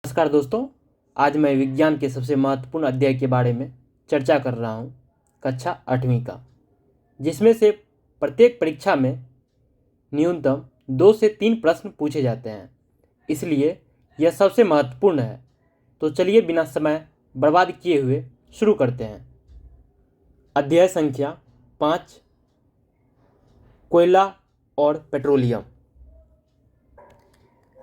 नमस्कार दोस्तों। आज मैं विज्ञान के सबसे महत्वपूर्ण अध्याय के बारे में चर्चा कर रहा हूँ, कक्षा 8वीं का, जिसमें से प्रत्येक परीक्षा में न्यूनतम 2 से 3 प्रश्न पूछे जाते हैं, इसलिए यह सबसे महत्वपूर्ण है। तो चलिए बिना समय बर्बाद किए हुए शुरू करते हैं। अध्याय संख्या 5, कोयला और पेट्रोलियम।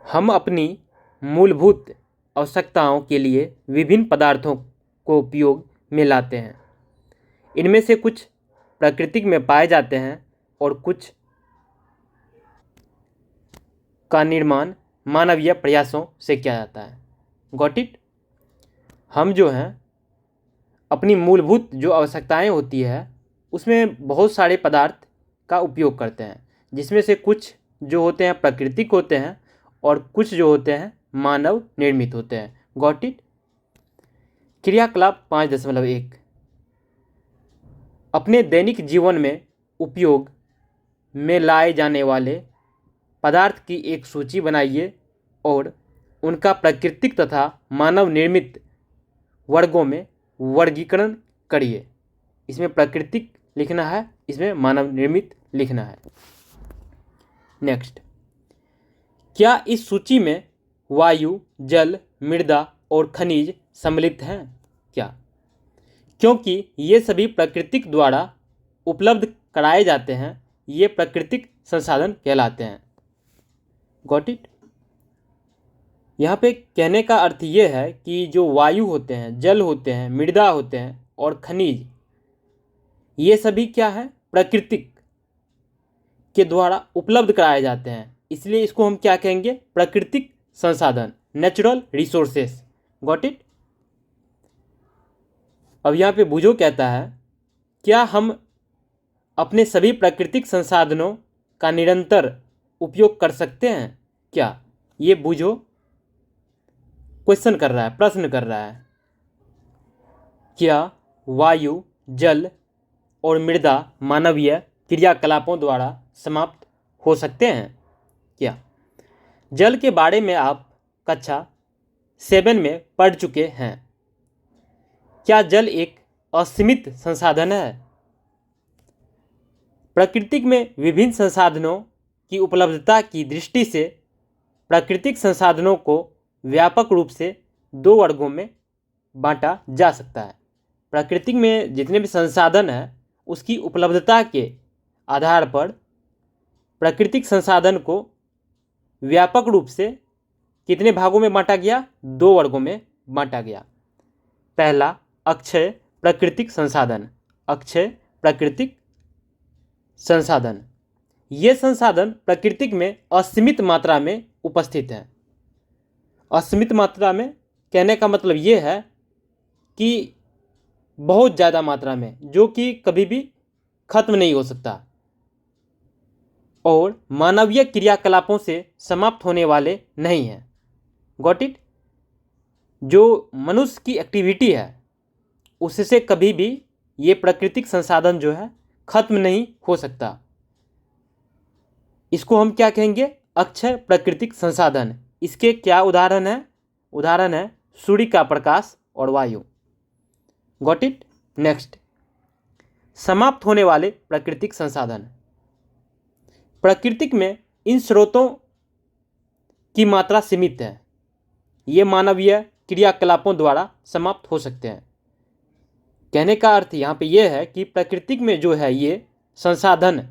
हम अपनी मूलभूत आवश्यकताओं के लिए विभिन्न पदार्थों को उपयोग में लाते हैं। इनमें से कुछ प्राकृतिक में पाए जाते हैं और कुछ का निर्माण मानवीय प्रयासों से किया जाता है। Got it? हम जो हैं अपनी मूलभूत जो आवश्यकताएं होती है उसमें बहुत सारे पदार्थ का उपयोग करते हैं, जिसमें से कुछ जो होते हैं प्राकृतिक होते हैं और कुछ जो होते हैं मानव निर्मित होते हैं। Got it? क्रियाकलाप 5.1 अपने दैनिक जीवन में उपयोग में लाए जाने वाले पदार्थ की एक सूची बनाइए और उनका प्राकृतिक तथा मानव निर्मित वर्गों में वर्गीकरण करिए। इसमें प्राकृतिक लिखना है, इसमें मानव निर्मित लिखना है। नेक्स्ट, क्या इस सूची में वायु, जल, मृदा और खनिज सम्मिलित हैं? क्या? क्योंकि ये सभी प्रकृति द्वारा उपलब्ध कराए जाते हैं, ये प्राकृतिक संसाधन कहलाते हैं। Got it? यहाँ पे कहने का अर्थ ये है कि जो वायु होते हैं, जल होते हैं, मृदा होते हैं और खनिज, ये सभी क्या है? प्राकृतिक के द्वारा उपलब्ध कराए जाते हैं, इसलिए इसको हम क्या कहेंगे? प्राकृतिक संसाधन, नेचुरल रिसोर्सेस। Got it? अब यहाँ पे बुझो कहता है, क्या हम अपने सभी प्राकृतिक संसाधनों का निरंतर उपयोग कर सकते हैं? क्या? ये बुझो क्वेश्चन कर रहा है, प्रश्न कर रहा है। क्या वायु, जल और मृदा मानवीय क्रियाकलापों द्वारा समाप्त हो सकते हैं? क्या? जल के बारे में आप कक्षा 7 में पढ़ चुके हैं। क्या जल एक असीमित संसाधन है? प्रकृति में विभिन्न संसाधनों की उपलब्धता की दृष्टि से प्राकृतिक संसाधनों को व्यापक रूप से 2 वर्गों में बांटा जा सकता है। प्रकृति में जितने भी संसाधन हैं उसकी उपलब्धता के आधार पर प्राकृतिक संसाधन को व्यापक रूप से कितने भागों में बांटा गया? 2 वर्गों में बांटा गया। पहला, अक्षय प्राकृतिक संसाधन। अक्षय प्राकृतिक संसाधन, ये संसाधन प्रकृति में असीमित मात्रा में उपस्थित हैं। असीमित मात्रा में कहने का मतलब ये है कि बहुत ज़्यादा मात्रा में, जो कि कभी भी खत्म नहीं हो सकता और मानवीय क्रियाकलापों से समाप्त होने वाले नहीं हैं। Got it? जो मनुष्य की एक्टिविटी है उससे कभी भी ये प्राकृतिक संसाधन जो है खत्म नहीं हो सकता। इसको हम क्या कहेंगे? अक्षय प्राकृतिक संसाधन। इसके क्या उदाहरण है? उदाहरण है सूर्य का प्रकाश और वायु। Got it? नेक्स्ट, समाप्त होने वाले प्राकृतिक संसाधन। प्रकृति में इन स्रोतों की मात्रा सीमित है, ये मानवीय क्रियाकलापों द्वारा समाप्त हो सकते हैं। कहने का अर्थ यहाँ पे ये है कि प्रकृति में जो है ये संसाधन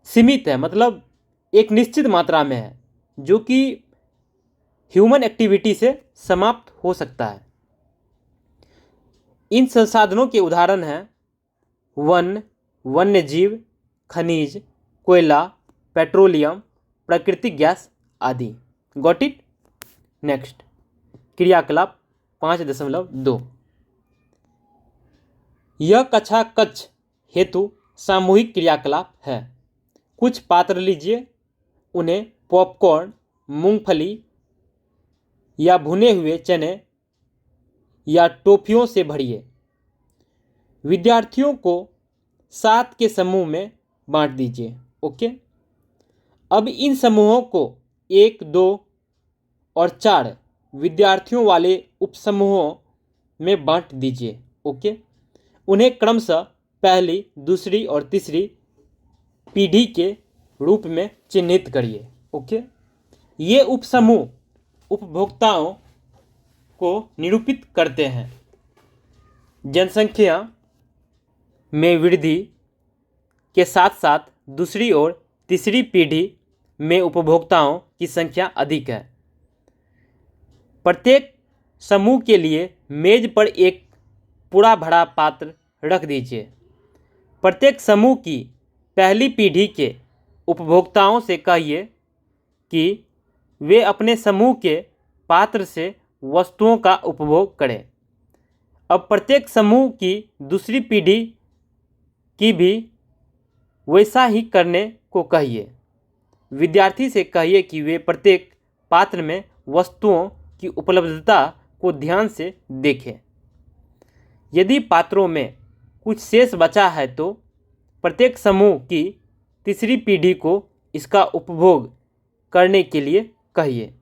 सीमित है, मतलब एक निश्चित मात्रा में है, जो कि ह्यूमन एक्टिविटी से समाप्त हो सकता है। इन संसाधनों के उदाहरण हैं वन, वन्यजीव, खनिज, कोयला, पेट्रोलियम, प्राकृतिक गैस आदि। Got it? नेक्स्ट, क्रियाकलाप 5.2 यह कक्षा कक्ष हेतु सामूहिक क्रियाकलाप है। कुछ पात्र लीजिए, उन्हें पॉपकॉर्न, मूंगफली या भुने हुए चने या टॉफियों से भरिए। विद्यार्थियों को 7 के समूह में बांट दीजिए। ओके, अब इन समूहों को 1, 2 और 4 विद्यार्थियों वाले उपसमूहों में बांट दीजिए। ओके, उन्हें क्रमशः पहली, दूसरी और तीसरी पीढ़ी के रूप में चिन्हित करिए। ओके, ये उपसमूह उपभोक्ताओं को निरूपित करते हैं। जनसंख्या में वृद्धि के साथ साथ दूसरी और तीसरी पीढ़ी में उपभोक्ताओं की संख्या अधिक है। प्रत्येक समूह के लिए मेज पर एक पूरा भरा पात्र रख दीजिए। प्रत्येक समूह की पहली पीढ़ी के उपभोक्ताओं से कहिए कि वे अपने समूह के पात्र से वस्तुओं का उपभोग करें। अब प्रत्येक समूह की दूसरी पीढ़ी की भी वैसा ही करने को कहिए। विद्यार्थी से कहिए कि वे प्रत्येक पात्र में वस्तुओं की उपलब्धता को ध्यान से देखें। यदि पात्रों में कुछ शेष बचा है तो प्रत्येक समूह की तीसरी पीढ़ी को इसका उपभोग करने के लिए कहिए।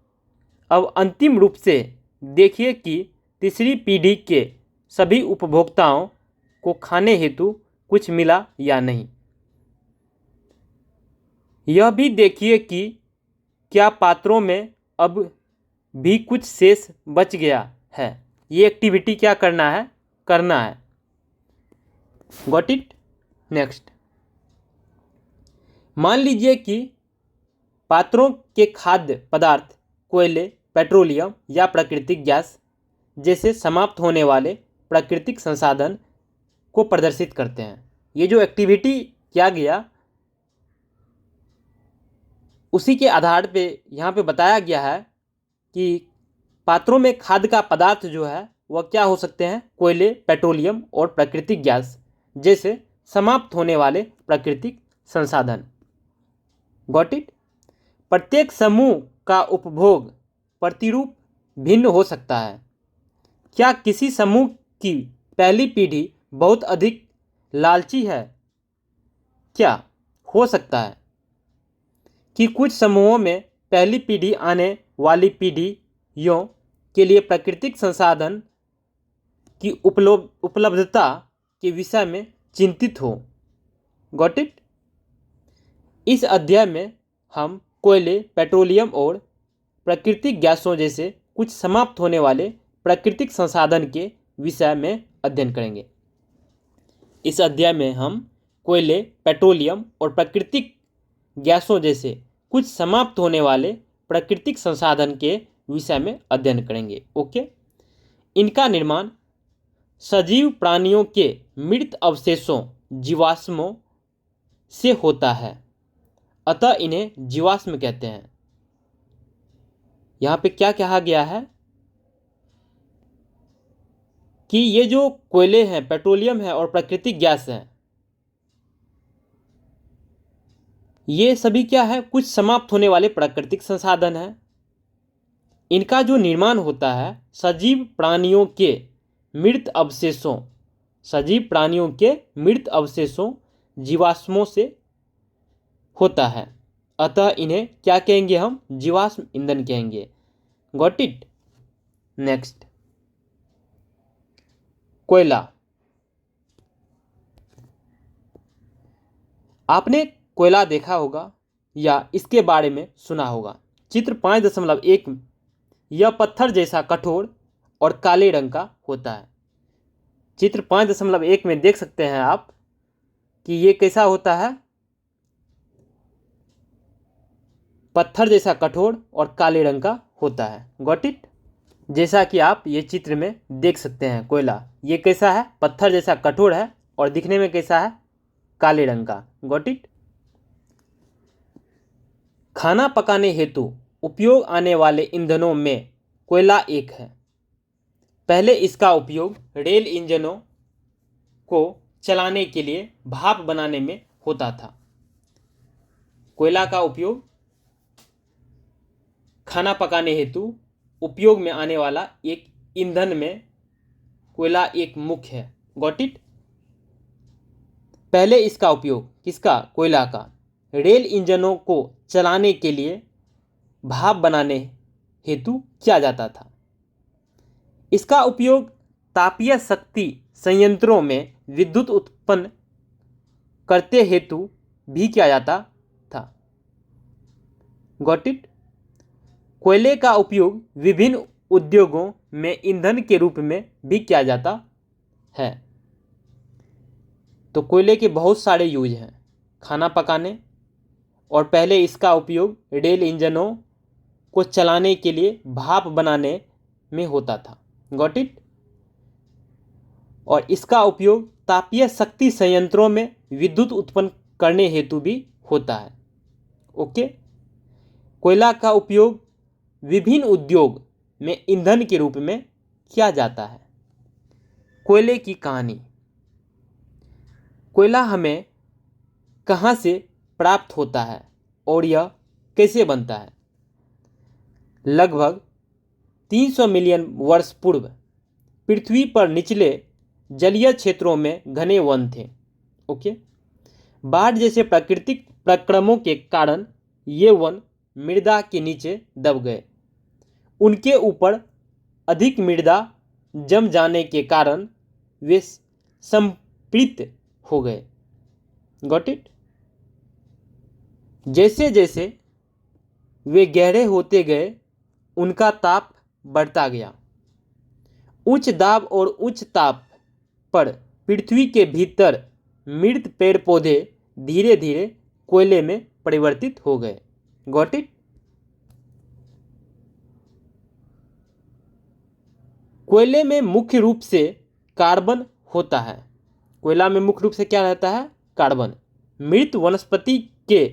अब अंतिम रूप से देखिए कि तीसरी पीढ़ी के सभी उपभोक्ताओं को खाने हेतु कुछ मिला या नहीं। यह भी देखिए कि क्या पात्रों में अब भी कुछ शेष बच गया है। ये एक्टिविटी क्या करना है। Got it. नेक्स्ट, मान लीजिए कि पात्रों के खाद्य पदार्थ कोयले, पेट्रोलियम या प्राकृतिक गैस जैसे समाप्त होने वाले प्राकृतिक संसाधन को प्रदर्शित करते हैं। ये जो एक्टिविटी किया गया उसी के आधार पे यहाँ पे बताया गया है कि पात्रों में खाद्य का पदार्थ जो है वह क्या हो सकते हैं, कोयले, पेट्रोलियम और प्राकृतिक गैस जैसे समाप्त होने वाले प्राकृतिक संसाधन। Got it. प्रत्येक समूह का उपभोग प्रतिरूप भिन्न हो सकता है। क्या किसी समूह की पहली पीढ़ी बहुत अधिक लालची है? क्या हो सकता है कि कुछ समूहों में पहली पीढ़ी आने वाली पीढ़ियों के लिए प्राकृतिक संसाधन की उपलब्धता के विषय में चिंतित हो? Got it. इस अध्याय में हम कोयले, पेट्रोलियम और प्राकृतिक गैसों जैसे कुछ समाप्त होने वाले प्राकृतिक संसाधन के विषय में अध्ययन करेंगे। इस अध्याय में हम कोयले, पेट्रोलियम और प्राकृतिक गैसों जैसे कुछ समाप्त होने वाले प्राकृतिक संसाधन के विषय में अध्ययन करेंगे। ओके, इनका निर्माण सजीव प्राणियों के मृत अवशेषों जीवाश्मों से होता है, अतः इन्हें जीवाश्म कहते हैं। यहाँ पे क्या कहा गया है कि ये जो कोयले हैं, पेट्रोलियम है और प्राकृतिक गैस है, ये सभी क्या है, कुछ समाप्त होने वाले प्राकृतिक संसाधन हैं। इनका जो निर्माण होता है सजीव प्राणियों के मृत अवशेषों जीवाश्मों से होता है, अतः इन्हें क्या कहेंगे, हम जीवाश्म ईंधन कहेंगे। Got it. नेक्स्ट, कोयला। आपने कोयला देखा होगा या इसके बारे में सुना होगा। चित्र 5.1 यह पत्थर जैसा कठोर और काले रंग का होता है। चित्र 5.1 में देख सकते हैं आप कि ये कैसा होता है, पत्थर जैसा कठोर और काले रंग का होता है। Got it. जैसा कि आप ये चित्र में देख सकते हैं, कोयला ये कैसा है, पत्थर जैसा कठोर है और दिखने में कैसा है, काले रंग का। Got it. खाना पकाने हेतु उपयोग आने वाले ईंधनों में कोयला एक है। पहले इसका उपयोग रेल इंजनों को चलाने के लिए भाप बनाने में होता था। कोयला का उपयोग खाना पकाने हेतु उपयोग में आने वाला एक ईंधन में कोयला एक मुख्य है। Got it. पहले इसका उपयोग किसका, कोयला का, रेल इंजनों को चलाने के लिए भाप बनाने हेतु किया जाता था। इसका उपयोग तापीय शक्ति संयंत्रों में विद्युत उत्पन्न करते हेतु भी किया जाता था। Got it. कोयले का उपयोग विभिन्न उद्योगों में ईंधन के रूप में भी किया जाता है। तो कोयले के बहुत सारे यूज हैं खाना पकाने, और पहले इसका उपयोग रेल इंजनों को चलाने के लिए भाप बनाने में होता था। Got it. और इसका उपयोग तापीय शक्ति संयंत्रों में विद्युत उत्पन्न करने हेतु भी होता है। ओके। कोयला का उपयोग विभिन्न उद्योग में ईंधन के रूप में किया जाता है। कोयले की कहानी। कोयला हमें कहाँ से प्राप्त होता है और यह कैसे बनता है? लगभग 300 मिलियन वर्ष पूर्व पृथ्वी पर निचले जलीय क्षेत्रों में घने वन थे। ओके। बाढ़ जैसे प्राकृतिक प्रक्रमों के कारण ये वन मृदा के नीचे दब गए। उनके ऊपर अधिक मृदा जम जाने के कारण वे संपीड़ित हो गए। Got it. जैसे जैसे वे गहरे होते गए उनका ताप बढ़ता गया। उच्च दाब और उच्च ताप पर पृथ्वी के भीतर मृत पेड़ पौधे धीरे धीरे कोयले में परिवर्तित हो गए। Got it. कोयले में मुख्य रूप से कार्बन होता है। कोयला में मुख्य रूप से क्या रहता है? कार्बन। मृत वनस्पति के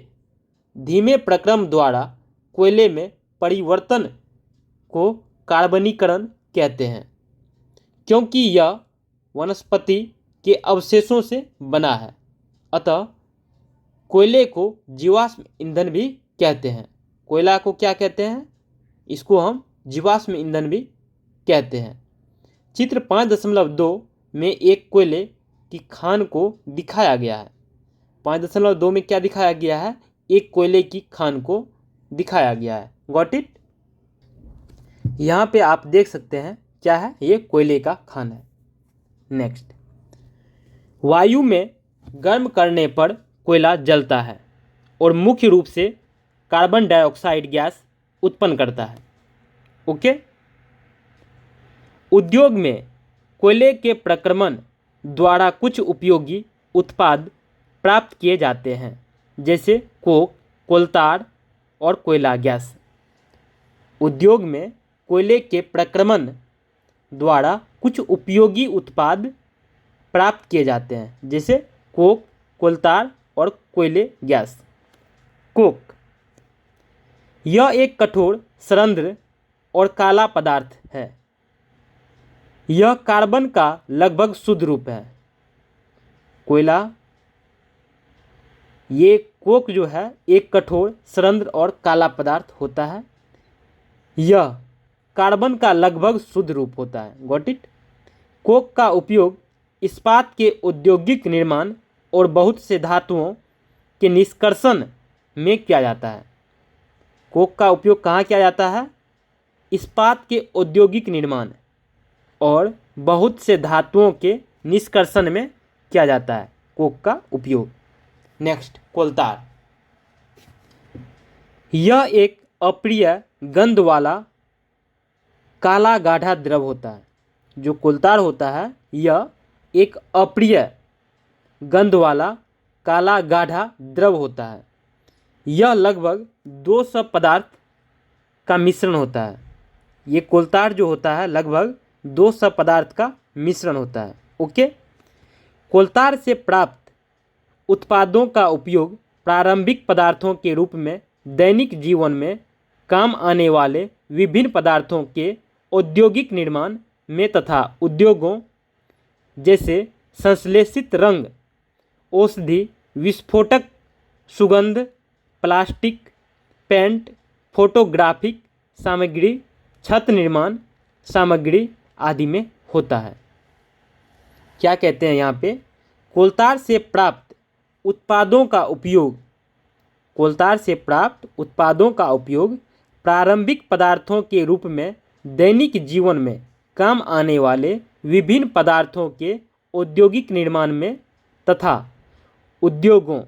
धीमे प्रक्रम द्वारा कोयले में परिवर्तन को कार्बनीकरण कहते हैं, क्योंकि यह वनस्पति के अवशेषों से बना है। अतः कोयले को जीवाश्म ईंधन भी कहते हैं। कोयला को क्या कहते हैं? इसको हम जीवाश्म ईंधन भी कहते हैं। चित्र 5.2 में एक कोयले की खान को दिखाया गया है। 5.2 में क्या दिखाया गया है? एक कोयले की खान को दिखाया गया है। Got it. यहाँ पे आप देख सकते हैं क्या है? ये कोयले का खान है। नेक्स्ट, वायु में गर्म करने पर कोयला जलता है और मुख्य रूप से कार्बन डाइऑक्साइड गैस उत्पन्न करता है। ओके। उद्योग में कोयले के प्रक्रमण द्वारा कुछ उपयोगी उत्पाद प्राप्त किए जाते हैं, जैसे कोक, कोलतार और कोयला गैस। उद्योग में कोयले के प्रक्रमण द्वारा कुछ उपयोगी उत्पाद प्राप्त किए जाते हैं, जैसे कोक, कोलतार और कोयले गैस। कोक, यह एक कठोर, सरंध्र और काला पदार्थ है। यह कार्बन का लगभग शुद्ध रूप है। कोयला, ये कोक जो है एक कठोर, सरंध्र और काला पदार्थ होता है। यह कार्बन का लगभग शुद्ध रूप होता है। Got it. कोक का उपयोग इस्पात के औद्योगिक निर्माण और बहुत से धातुओं के निष्कर्षण में किया जाता है। कोक का उपयोग कहाँ किया जाता है? इस्पात के औद्योगिक निर्माण और बहुत से धातुओं के निष्कर्षण में किया जाता है कोक का उपयोग। नेक्स्ट, कोलतार। यह एक अप्रिय गंध वाला काला गाढ़ा द्रव होता है। जो कोलतार होता है यह एक अप्रिय गंध वाला काला गाढ़ा द्रव होता है। यह लगभग 200 पदार्थ का मिश्रण होता है। ये कोलतार जो होता है लगभग 200 पदार्थ का मिश्रण होता है। ओके। कोलतार से प्राप्त उत्पादों का उपयोग प्रारंभिक पदार्थों के रूप में दैनिक जीवन में काम आने वाले विभिन्न पदार्थों के औद्योगिक निर्माण में तथा उद्योगों जैसे संश्लेषित रंग, औषधि, विस्फोटक, सुगंध, प्लास्टिक, पेंट, फोटोग्राफिक सामग्री, छत निर्माण सामग्री आदि में होता है। क्या कहते हैं यहाँ पे? कोलतार से प्राप्त उत्पादों का उपयोग, कोलतार से प्राप्त उत्पादों का उपयोग प्रारंभिक पदार्थों के रूप में दैनिक जीवन में काम आने वाले विभिन्न पदार्थों के औद्योगिक निर्माण में तथा उद्योगों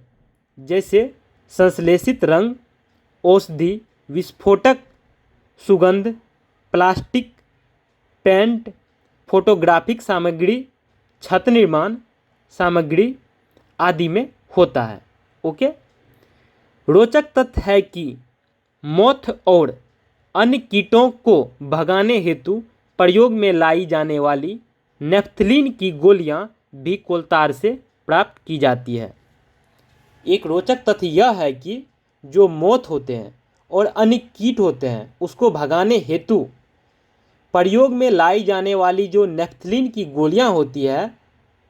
जैसे संश्लेषित रंग, औषधि, विस्फोटक, सुगंध, प्लास्टिक, पेंट, फोटोग्राफिक सामग्री, छत निर्माण सामग्री आदि में होता है। ओके। रोचक तथ्य है कि मोथ और अन्य कीटों को भगाने हेतु प्रयोग में लाई जाने वाली नेफ्थलीन की गोलियां भी कोलतार से प्राप्त की जाती है। एक रोचक तथ्य यह है कि जो मोथ होते हैं और अन्य कीट होते हैं उसको भगाने हेतु प्रयोग में लाई जाने वाली जो नेफ्थलीन की गोलियां होती है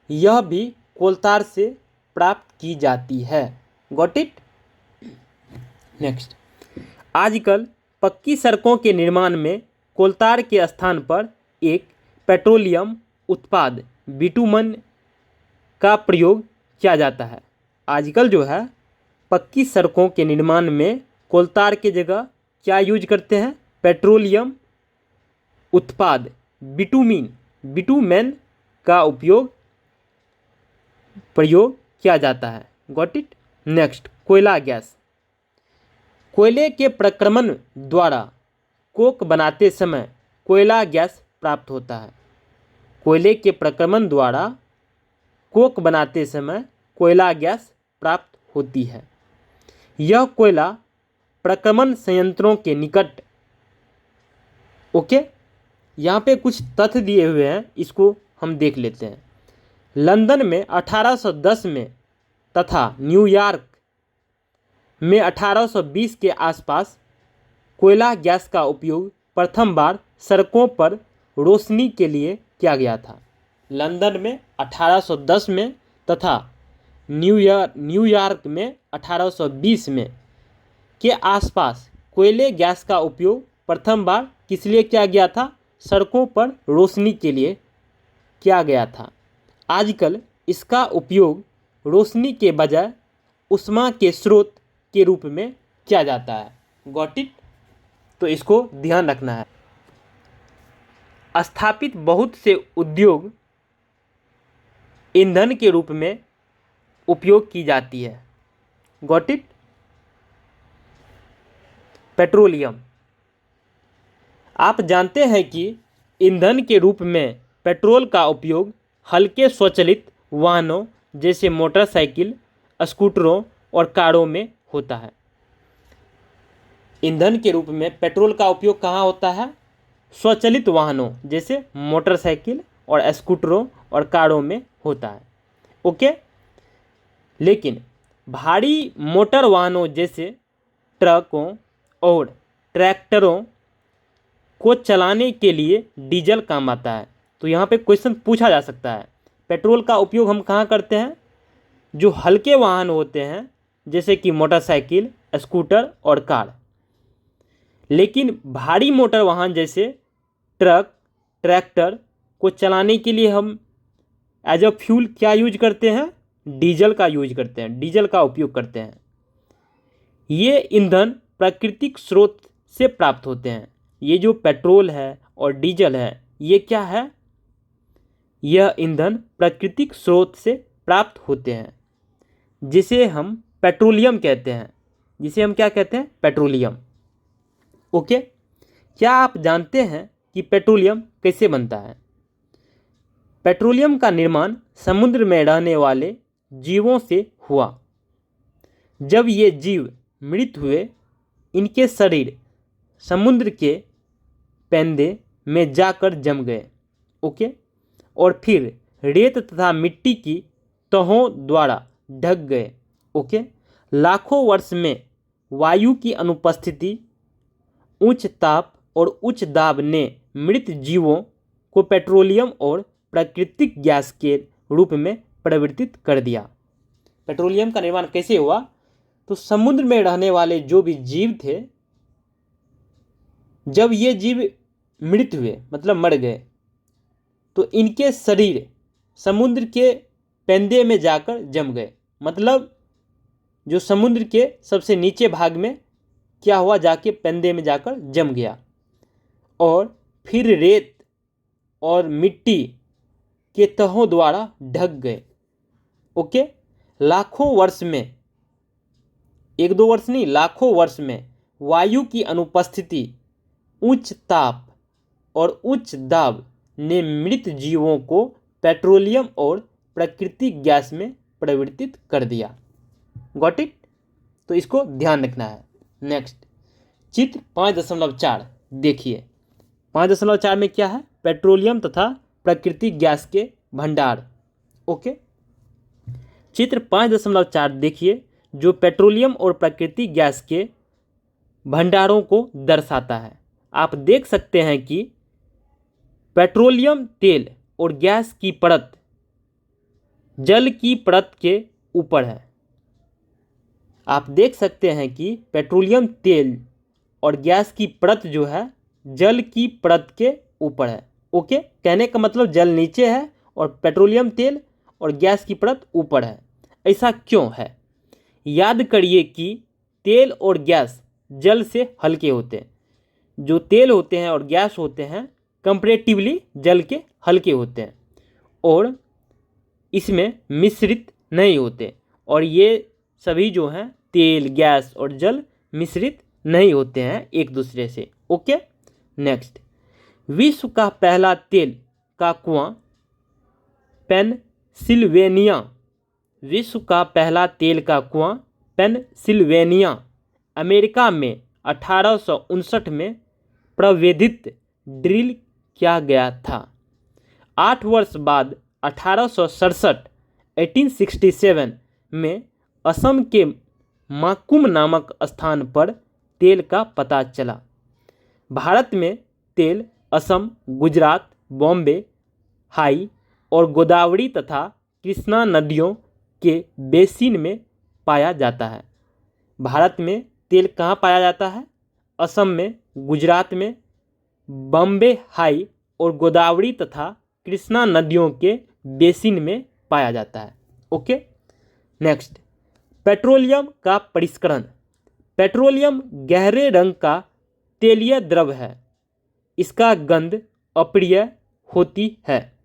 यह भी कोलतार से प्राप्त की जाती है। Got it. नेक्स्ट, आजकल पक्की सड़कों के निर्माण में कोलतार के स्थान पर एक पेट्रोलियम उत्पाद बिटुमन का प्रयोग किया जाता है। आजकल जो है पक्की सड़कों के निर्माण में कोलतार की जगह क्या यूज करते हैं? पेट्रोलियम उत्पाद बिटुमेन का प्रयोग किया जाता है। Got it. नेक्स्ट, कोयला गैस। कोयले के प्रक्रमण द्वारा कोक बनाते समय कोयला गैस प्राप्त होता है। कोयले के प्रक्रमण द्वारा कोक बनाते समय कोयला गैस प्राप्त होती है। यह कोयला प्रक्रमण संयंत्रों के निकट, ओके, यहाँ पे कुछ तथ्य दिए हुए हैं, इसको हम देख लेते हैं। लंदन में 1810 में तथा न्यूयॉर्क में 1820 के आसपास कोयला गैस का उपयोग प्रथम बार सड़कों पर रोशनी के लिए किया गया था। लंदन में 1810 में तथा न्यूयॉर्क में 1820 में के आसपास कोयले गैस का उपयोग प्रथम बार किस लिए किया गया था? सड़कों पर रोशनी के लिए किया गया था। आजकल इसका उपयोग रोशनी के बजाय ऊष्मा के स्रोत के रूप में किया जाता है। Got it. तो इसको ध्यान रखना है। स्थापित बहुत से उद्योग ईंधन के रूप में उपयोग की जाती है। Got it. पेट्रोलियम। आप जानते हैं कि ईंधन के रूप में पेट्रोल का उपयोग हल्के स्वचालित वाहनों जैसे मोटरसाइकिल, स्कूटरों और कारों में होता है। ईंधन के रूप में पेट्रोल का उपयोग कहाँ होता है? स्वचालित वाहनों जैसे मोटरसाइकिल और स्कूटरों और कारों में होता है। ओके। लेकिन भारी मोटर वाहनों जैसे ट्रकों और ट्रैक्टरों को चलाने के लिए डीजल काम आता है। तो यहाँ पे क्वेश्चन पूछा जा सकता है, पेट्रोल का उपयोग हम कहाँ करते हैं? जो हल्के वाहन होते हैं जैसे कि मोटरसाइकिल, स्कूटर और कार। लेकिन भारी मोटर वाहन जैसे ट्रक, ट्रैक्टर को चलाने के लिए हम एज अ फ्यूल क्या यूज करते हैं? डीजल का यूज करते हैं, डीजल का उपयोग करते हैं। ये ईंधन प्राकृतिक स्रोत से प्राप्त होते हैं। ये जो पेट्रोल है और डीजल है ये क्या है? यह ईंधन प्राकृतिक स्रोत से प्राप्त होते हैं जिसे हम पेट्रोलियम कहते हैं। जिसे हम क्या कहते हैं? पेट्रोलियम। ओके। क्या आप जानते हैं कि पेट्रोलियम कैसे बनता है? पेट्रोलियम का निर्माण समुद्र में रहने वाले जीवों से हुआ। जब ये जीव मृत हुए इनके शरीर समुद्र के पेंदे में जाकर जम गए। ओके। और फिर रेत तथा मिट्टी की तहों द्वारा ढक गए। ओके। लाखों वर्ष में वायु की अनुपस्थिति, उच्च ताप और उच्च दाब ने मृत जीवों को पेट्रोलियम और प्राकृतिक गैस के रूप में परिवर्तित कर दिया। पेट्रोलियम का निर्माण कैसे हुआ? तो समुद्र में रहने वाले जो भी जीव थे, जब ये जीव मृत हुए मतलब मर गए, तो इनके शरीर समुद्र के पेंदे में जाकर जम गए। मतलब जो समुद्र के सबसे नीचे भाग में क्या हुआ? जाके पेंदे में जाकर जम गया। और फिर रेत और मिट्टी के तहों द्वारा ढक गए। ओके, लाखों वर्ष में, एक दो वर्ष नहीं, लाखों वर्ष में वायु की अनुपस्थिति, उच्च ताप और उच्च दाब ने मृत जीवों को पेट्रोलियम और प्राकृतिक गैस में परिवर्तित कर दिया। Got it? तो इसको ध्यान रखना है। नेक्स्ट, चित्र 5.4 देखिए। 5.4 में क्या है? पेट्रोलियम तथा प्राकृतिक गैस के भंडार। ओके, चित्र 5.4 देखिए, जो पेट्रोलियम और प्राकृतिक गैस के भंडारों को दर्शाता है। आप देख सकते हैं कि पेट्रोलियम तेल और गैस की परत जल की परत के ऊपर है। आप देख सकते हैं कि पेट्रोलियम तेल और गैस की परत जो है जल की परत के ऊपर है। ओके, कहने का मतलब जल नीचे है और पेट्रोलियम तेल और गैस की परत ऊपर है। ऐसा क्यों है? याद करिए कि तेल और गैस जल से हल्के होते हैं। जो तेल होते हैं और गैस होते हैं कंपैरेटिवली जल के हल्के होते हैं और इसमें मिश्रित नहीं होते। और ये सभी जो हैं तेल, गैस और जल मिश्रित नहीं होते हैं एक दूसरे से। ओके, नेक्स्ट, विश्व का पहला तेल का कुआं पेनसिल्वेनिया। विश्व का पहला तेल का कुआं पेनसिल्वेनिया, अमेरिका में 1859 में प्रवेदित ड्रिल किया गया था। 8 वर्ष बाद 1867 में असम के माकुम नामक स्थान पर तेल का पता चला। भारत में तेल असम, गुजरात, बॉम्बे हाई और गोदावरी तथा कृष्णा नदियों के बेसिन में पाया जाता है। भारत में तेल कहाँ पाया जाता है? असम में, गुजरात में, बॉम्बे हाई और गोदावरी तथा कृष्णा नदियों के बेसिन में पाया जाता है। ओके, नेक्स्ट, पेट्रोलियम का परिष्करण। पेट्रोलियम गहरे रंग का तेलीय द्रव है। इसका गंध अप्रिय होती है।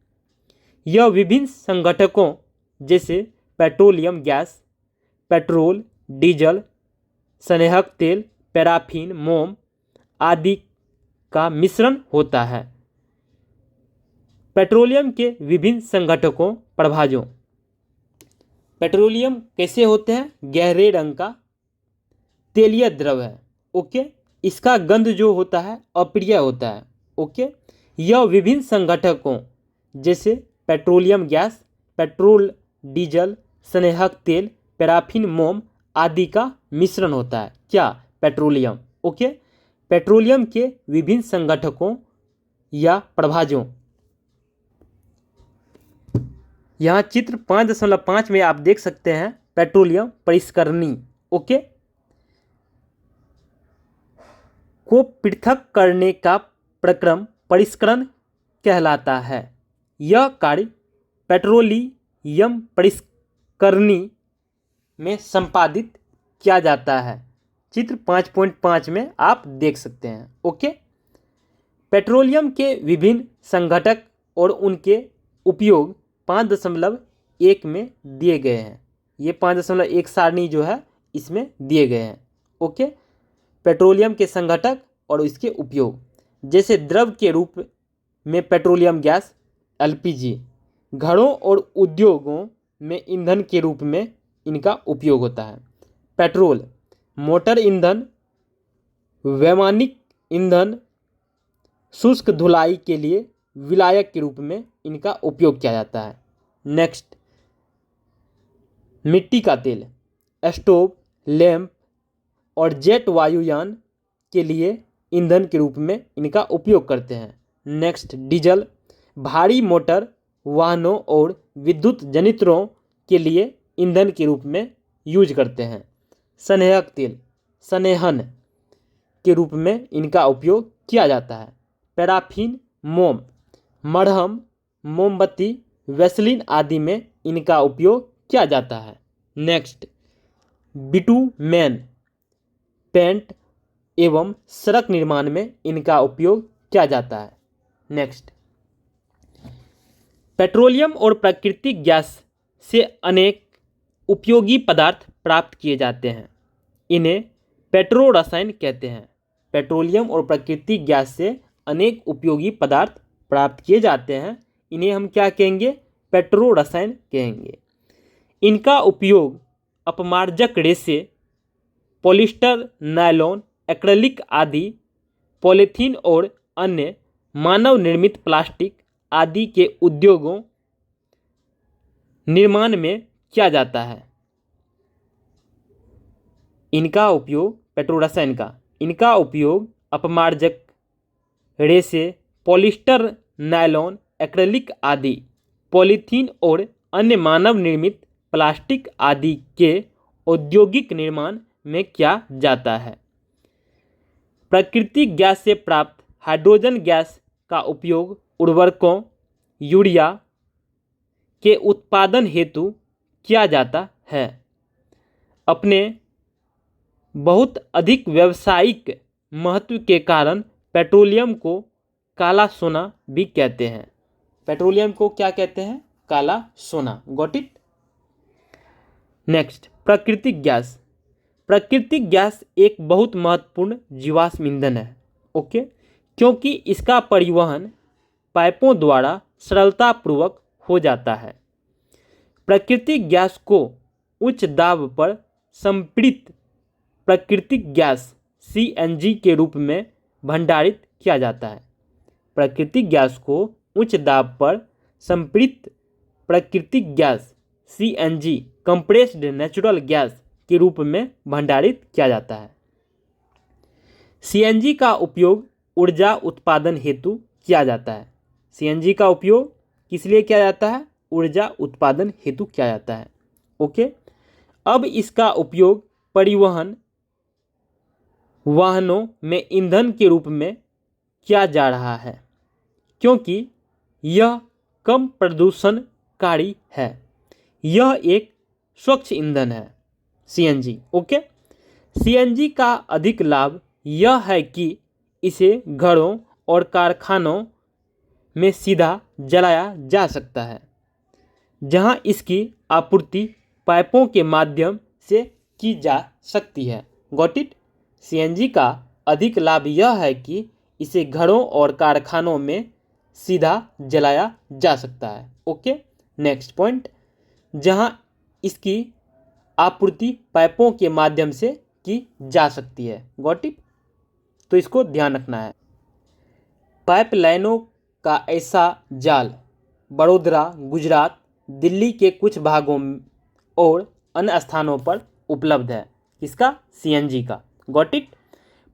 यह विभिन्न संघटकों जैसे पेट्रोलियम गैस, पेट्रोल, डीजल, स्नेहक तेल, पैराफिन, मोम आदि का मिश्रण होता है। पेट्रोलियम के विभिन्न संघटकों, प्रभाजों। पेट्रोलियम कैसे होते हैं? गहरे रंग का तेलीय द्रव है। ओके, इसका गंध जो होता है अप्रिय होता है। ओके, यह विभिन्न संघटकों जैसे पेट्रोलियम गैस, पेट्रोल, डीजल, स्नेहक तेल, पैराफिन, मोम आदि का मिश्रण होता है। क्या? पेट्रोलियम। ओके, पेट्रोलियम के विभिन्न संघटकों या प्रभाजों। यहाँ चित्र 5.5 में आप देख सकते हैं पेट्रोलियम परिष्करणी। ओके, को पृथक करने का प्रक्रम परिष्करण कहलाता है। यह कार्य पेट्रोलियम परिष्करणी में संपादित किया जाता है। चित्र 5.5 में आप देख सकते हैं। ओके, पेट्रोलियम के विभिन्न संघटक और उनके उपयोग 5.1 में दिए गए हैं। ये 5.1 सारणी जो है इसमें दिए गए हैं। ओके, पेट्रोलियम के संघटक और इसके उपयोग, जैसे द्रव के रूप में पेट्रोलियम गैस एलपीजी, घरों और उद्योगों में ईंधन के रूप में इनका उपयोग होता है। पेट्रोल, मोटर ईंधन, वैमानिक ईंधन, शुष्क धुलाई के लिए विलायक के रूप में इनका उपयोग किया जाता है। नेक्स्ट, मिट्टी का तेल, स्टोव, लैंप और जेट वायुयान के लिए ईंधन के रूप में इनका उपयोग करते हैं। नेक्स्ट, डीजल, भारी मोटर वाहनों और विद्युत जनित्रों के लिए ईंधन के रूप में यूज करते हैं। स्नेहक तेल, स्नेहन के रूप में इनका उपयोग किया जाता है। पैराफिन, मोम, मरहम, मोमबत्ती, वैसलीन आदि में इनका उपयोग किया जाता है। नेक्स्ट, बिटुमेन, पेंट एवं सड़क निर्माण में इनका उपयोग किया जाता है। नेक्स्ट, पेट्रोलियम और प्राकृतिक गैस से अनेक उपयोगी पदार्थ प्राप्त किए जाते हैं। इन्हें पेट्रो रसायन कहते हैं। पेट्रोलियम और प्राकृतिक गैस से अनेक उपयोगी पदार्थ प्राप्त किए जाते हैं। इन्हें हम क्या कहेंगे? पेट्रो रसायन कहेंगे। इनका उपयोग अपमार्जक रेशे, पॉलिस्टर, नायलॉन, एक्रेलिक आदि, पॉलीथीन और अन्य मानव निर्मित प्लास्टिक आदि के उद्योगों निर्माण में किया जाता है। इनका उपयोग पेट्रो रसायन का इनका उपयोग अपमार्जक रेशे, पॉलिस्टर, नायलॉन, एक्रेलिक आदि, पॉलीथीन और अन्य मानव निर्मित प्लास्टिक आदि के औद्योगिक निर्माण में किया जाता है। प्राकृतिक गैस से प्राप्त हाइड्रोजन गैस का उपयोग उर्वरकों, यूरिया के उत्पादन हेतु किया जाता है। अपने बहुत अधिक व्यावसायिक महत्व के कारण पेट्रोलियम को काला सोना भी कहते हैं। पेट्रोलियम को क्या कहते हैं? काला सोना। Got it? नेक्स्ट, प्राकृतिक गैस। प्राकृतिक गैस एक बहुत महत्वपूर्ण जीवाश्म ईंधन है। ओके, क्योंकि इसका परिवहन पाइपों द्वारा सरलतापूर्वक हो जाता है। प्राकृतिक गैस को उच्च दाब पर संपीड़ित प्राकृतिक गैस CNG के रूप में भंडारित किया जाता है। प्राकृतिक गैस को उच्च दाब पर संपीड़ित प्राकृतिक gas CNG, compressed natural gas के रूप में भंडारित किया जाता है। CNG का उपयोग ऊर्जा उत्पादन हेतु किया जाता है। CNG का उपयोग किस लिए किया जाता है? ऊर्जा उत्पादन हेतु किया जाता है। ओके, अब इसका उपयोग परिवहन वाहनों में ईंधन के रूप में किया जा रहा है, क्योंकि यह कम प्रदूषणकारी है। यह एक स्वच्छ ईंधन है, CNG। ओके, CNG का अधिक लाभ यह है कि इसे घरों और कारखानों में सीधा जलाया जा सकता है, जहां इसकी आपूर्ति पाइपों के माध्यम से की जा सकती है। Got it? CNG का अधिक लाभ यह है कि इसे घरों और कारखानों में सीधा जलाया जा सकता है। ओके, नेक्स्ट पॉइंट, जहां इसकी आपूर्ति पाइपों के माध्यम से की जा सकती है। Got it? तो इसको ध्यान रखना है। पाइपलाइनों का ऐसा जाल बड़ौदा, गुजरात, दिल्ली के कुछ भागों और अन्य स्थानों पर उपलब्ध है। किसका? CNG का। Got it?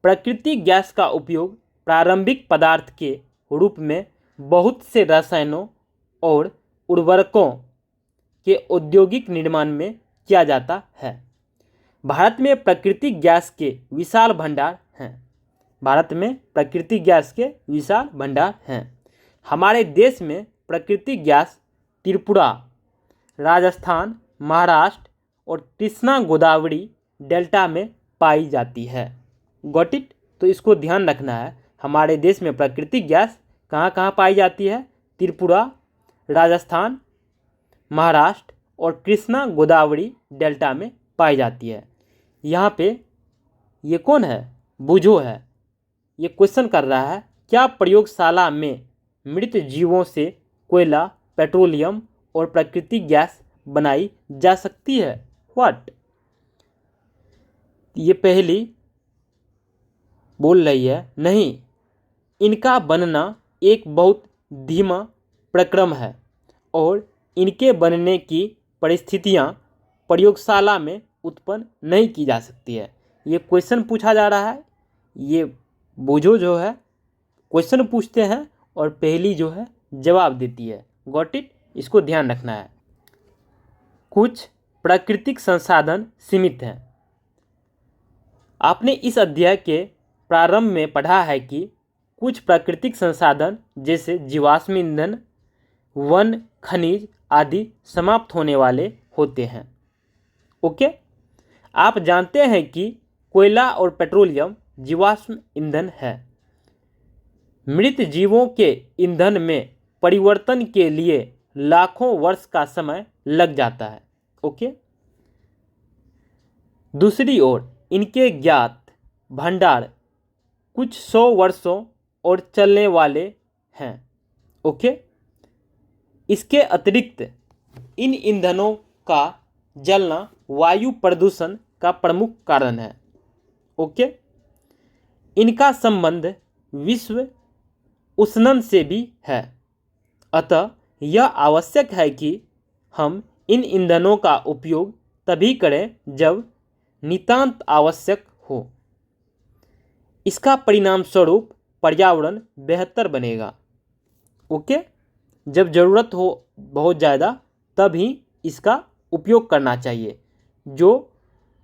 प्राकृतिक गैस का उपयोग प्रारंभिक पदार्थ के रूप में बहुत से रसायनों और उर्वरकों के औद्योगिक निर्माण में किया जाता है। भारत में प्राकृतिक गैस के विशाल भंडार हैं। भारत में प्राकृतिक गैस के विशाल भंडार हैं। हमारे देश में प्राकृतिक गैस त्रिपुरा, राजस्थान, महाराष्ट्र और कृष्णा गोदावरी डेल्टा में पाई जाती है। Got it? तो इसको ध्यान रखना है। हमारे देश में प्राकृतिक गैस कहाँ कहाँ पाई जाती है? त्रिपुरा, राजस्थान, महाराष्ट्र और कृष्णा गोदावरी डेल्टा में पाई जाती है। यहाँ पे ये कौन है? बुझो है। ये क्वेश्चन कर रहा है, क्या प्रयोगशाला में मृत जीवों से कोयला, पेट्रोलियम और प्राकृतिक गैस बनाई जा सकती है? व्हाट? ये पहली बोल रही है नहीं, इनका बनना एक बहुत धीमा प्रक्रम है और इनके बनने की परिस्थितियां प्रयोगशाला में उत्पन्न नहीं की जा सकती है। ये क्वेश्चन पूछा जा रहा है। ये बुझो जो है क्वेश्चन पूछते हैं और पहली जो है जवाब देती है। Got it? इसको ध्यान रखना है। कुछ प्राकृतिक संसाधन सीमित हैं। आपने इस अध्याय के प्रारंभ में पढ़ा है कि कुछ प्राकृतिक संसाधन जैसे जीवाश्म ईंधन, वन, खनिज आदि समाप्त होने वाले होते हैं। ओके, आप जानते हैं कि कोयला और पेट्रोलियम जीवाश्म ईंधन है। मृत जीवों के ईंधन में परिवर्तन के लिए लाखों वर्ष का समय लग जाता है। ओके। दूसरी ओर इनके ज्ञात भंडार कुछ 100 वर्षों और चलने वाले हैं। ओके। इसके अतिरिक्त इन ईंधनों का जलना वायु प्रदूषण का प्रमुख कारण है। ओके। इनका संबंध विश्व उष्णन से भी है, अतः यह आवश्यक है कि हम इन ईंधनों का उपयोग तभी करें जब नितांत आवश्यक हो। इसका परिणाम स्वरूप पर्यावरण बेहतर बनेगा। ओके। जब ज़रूरत हो बहुत ज़्यादा तब ही इसका उपयोग करना चाहिए, जो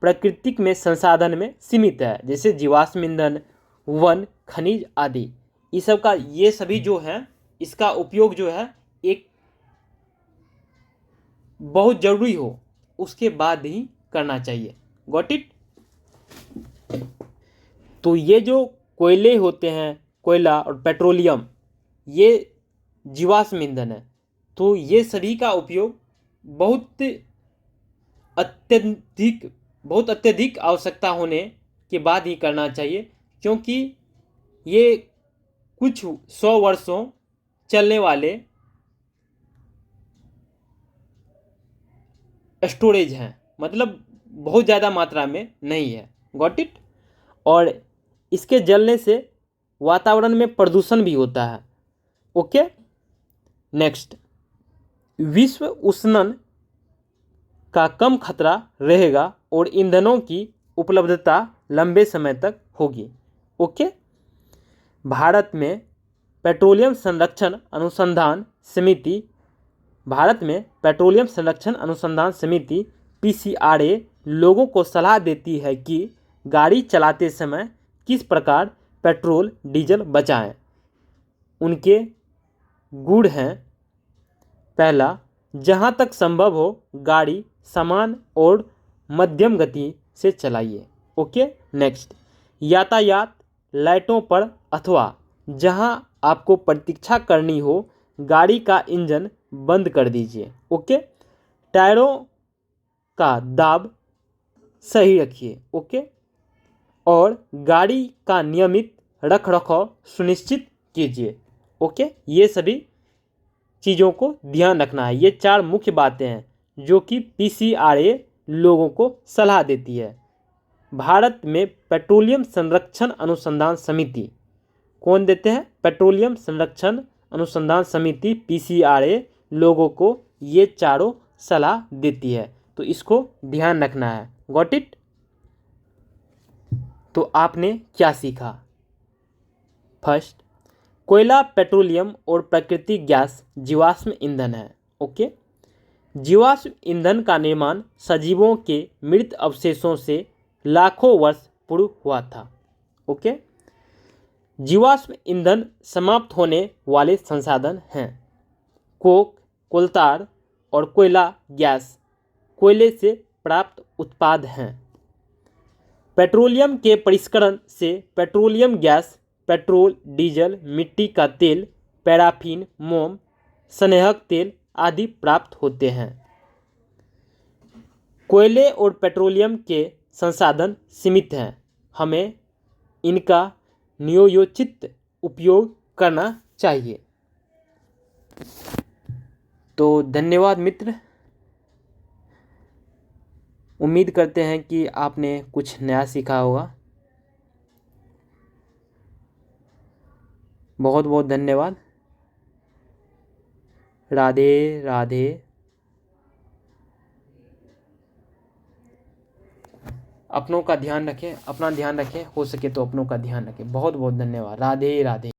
प्राकृतिक में संसाधन में सीमित है, जैसे जीवाश्म ईंधन, वन, खनिज आदि। ये सभी जो है इसका उपयोग जो है एक बहुत ज़रूरी हो उसके बाद ही करना चाहिए। Got it. तो ये जो कोयले होते हैं, कोयला और पेट्रोलियम, ये जीवाश्म ईंधन है, तो ये सभी का उपयोग बहुत अत्यधिक आवश्यकता होने के बाद ही करना चाहिए, क्योंकि ये कुछ 100 वर्षों चलने वाले स्टोरेज हैं, मतलब बहुत ज़्यादा मात्रा में नहीं है। Got it. और इसके जलने से वातावरण में प्रदूषण भी होता है। ओके। नेक्स्ट, विश्व उष्णन का कम खतरा रहेगा और ईंधनों की उपलब्धता लंबे समय तक होगी। ओके। भारत में पेट्रोलियम संरक्षण अनुसंधान समिति PCRA लोगों को सलाह देती है कि गाड़ी चलाते समय किस प्रकार पेट्रोल डीजल बचाएं। उनके गुण हैं: पहला, जहां तक संभव हो गाड़ी समान और मध्यम गति से चलाइए। ओके। नेक्स्ट, यातायात लाइटों पर अथवा जहां आपको प्रतीक्षा करनी हो गाड़ी का इंजन बंद कर दीजिए। ओके। टायरों का दाब सही रखिए। ओके। और गाड़ी का नियमित रखरखाव सुनिश्चित कीजिए। ओके। ये सभी चीज़ों को ध्यान रखना है। ये 4 मुख्य बातें हैं जो कि PCRA लोगों को सलाह देती है। भारत में पेट्रोलियम संरक्षण अनुसंधान समिति कौन देते हैं? पेट्रोलियम संरक्षण अनुसंधान समिति PCRA लोगों को ये चारों सलाह देती है, तो इसको ध्यान रखना है। Got it. तो आपने क्या सीखा? फर्स्ट, कोयला, पेट्रोलियम और प्राकृतिक गैस जीवाश्म ईंधन है। ओके। जीवाश्म ईंधन का निर्माण सजीवों के मृत अवशेषों से लाखों वर्ष पूर्व हुआ था। ओके। जीवाश्म ईंधन समाप्त होने वाले संसाधन हैं। कोक, कोलतार और कोयला गैस कोयले से प्राप्त उत्पाद हैं। पेट्रोलियम के परिष्करण से पेट्रोलियम गैस, पेट्रोल, डीजल, मिट्टी का तेल, पैराफिन, मोम, स्नेहक तेल आदि प्राप्त होते हैं। कोयले और पेट्रोलियम के संसाधन सीमित हैं, हमें इनका नियोजित उपयोग करना चाहिए। तो धन्यवाद मित्र। उम्मीद करते हैं कि आपने कुछ नया सीखा होगा। बहुत बहुत धन्यवाद। राधे राधे। अपनों का ध्यान रखें, अपना ध्यान रखें, हो सके तो अपनों का ध्यान रखें। बहुत बहुत धन्यवाद। राधे राधे।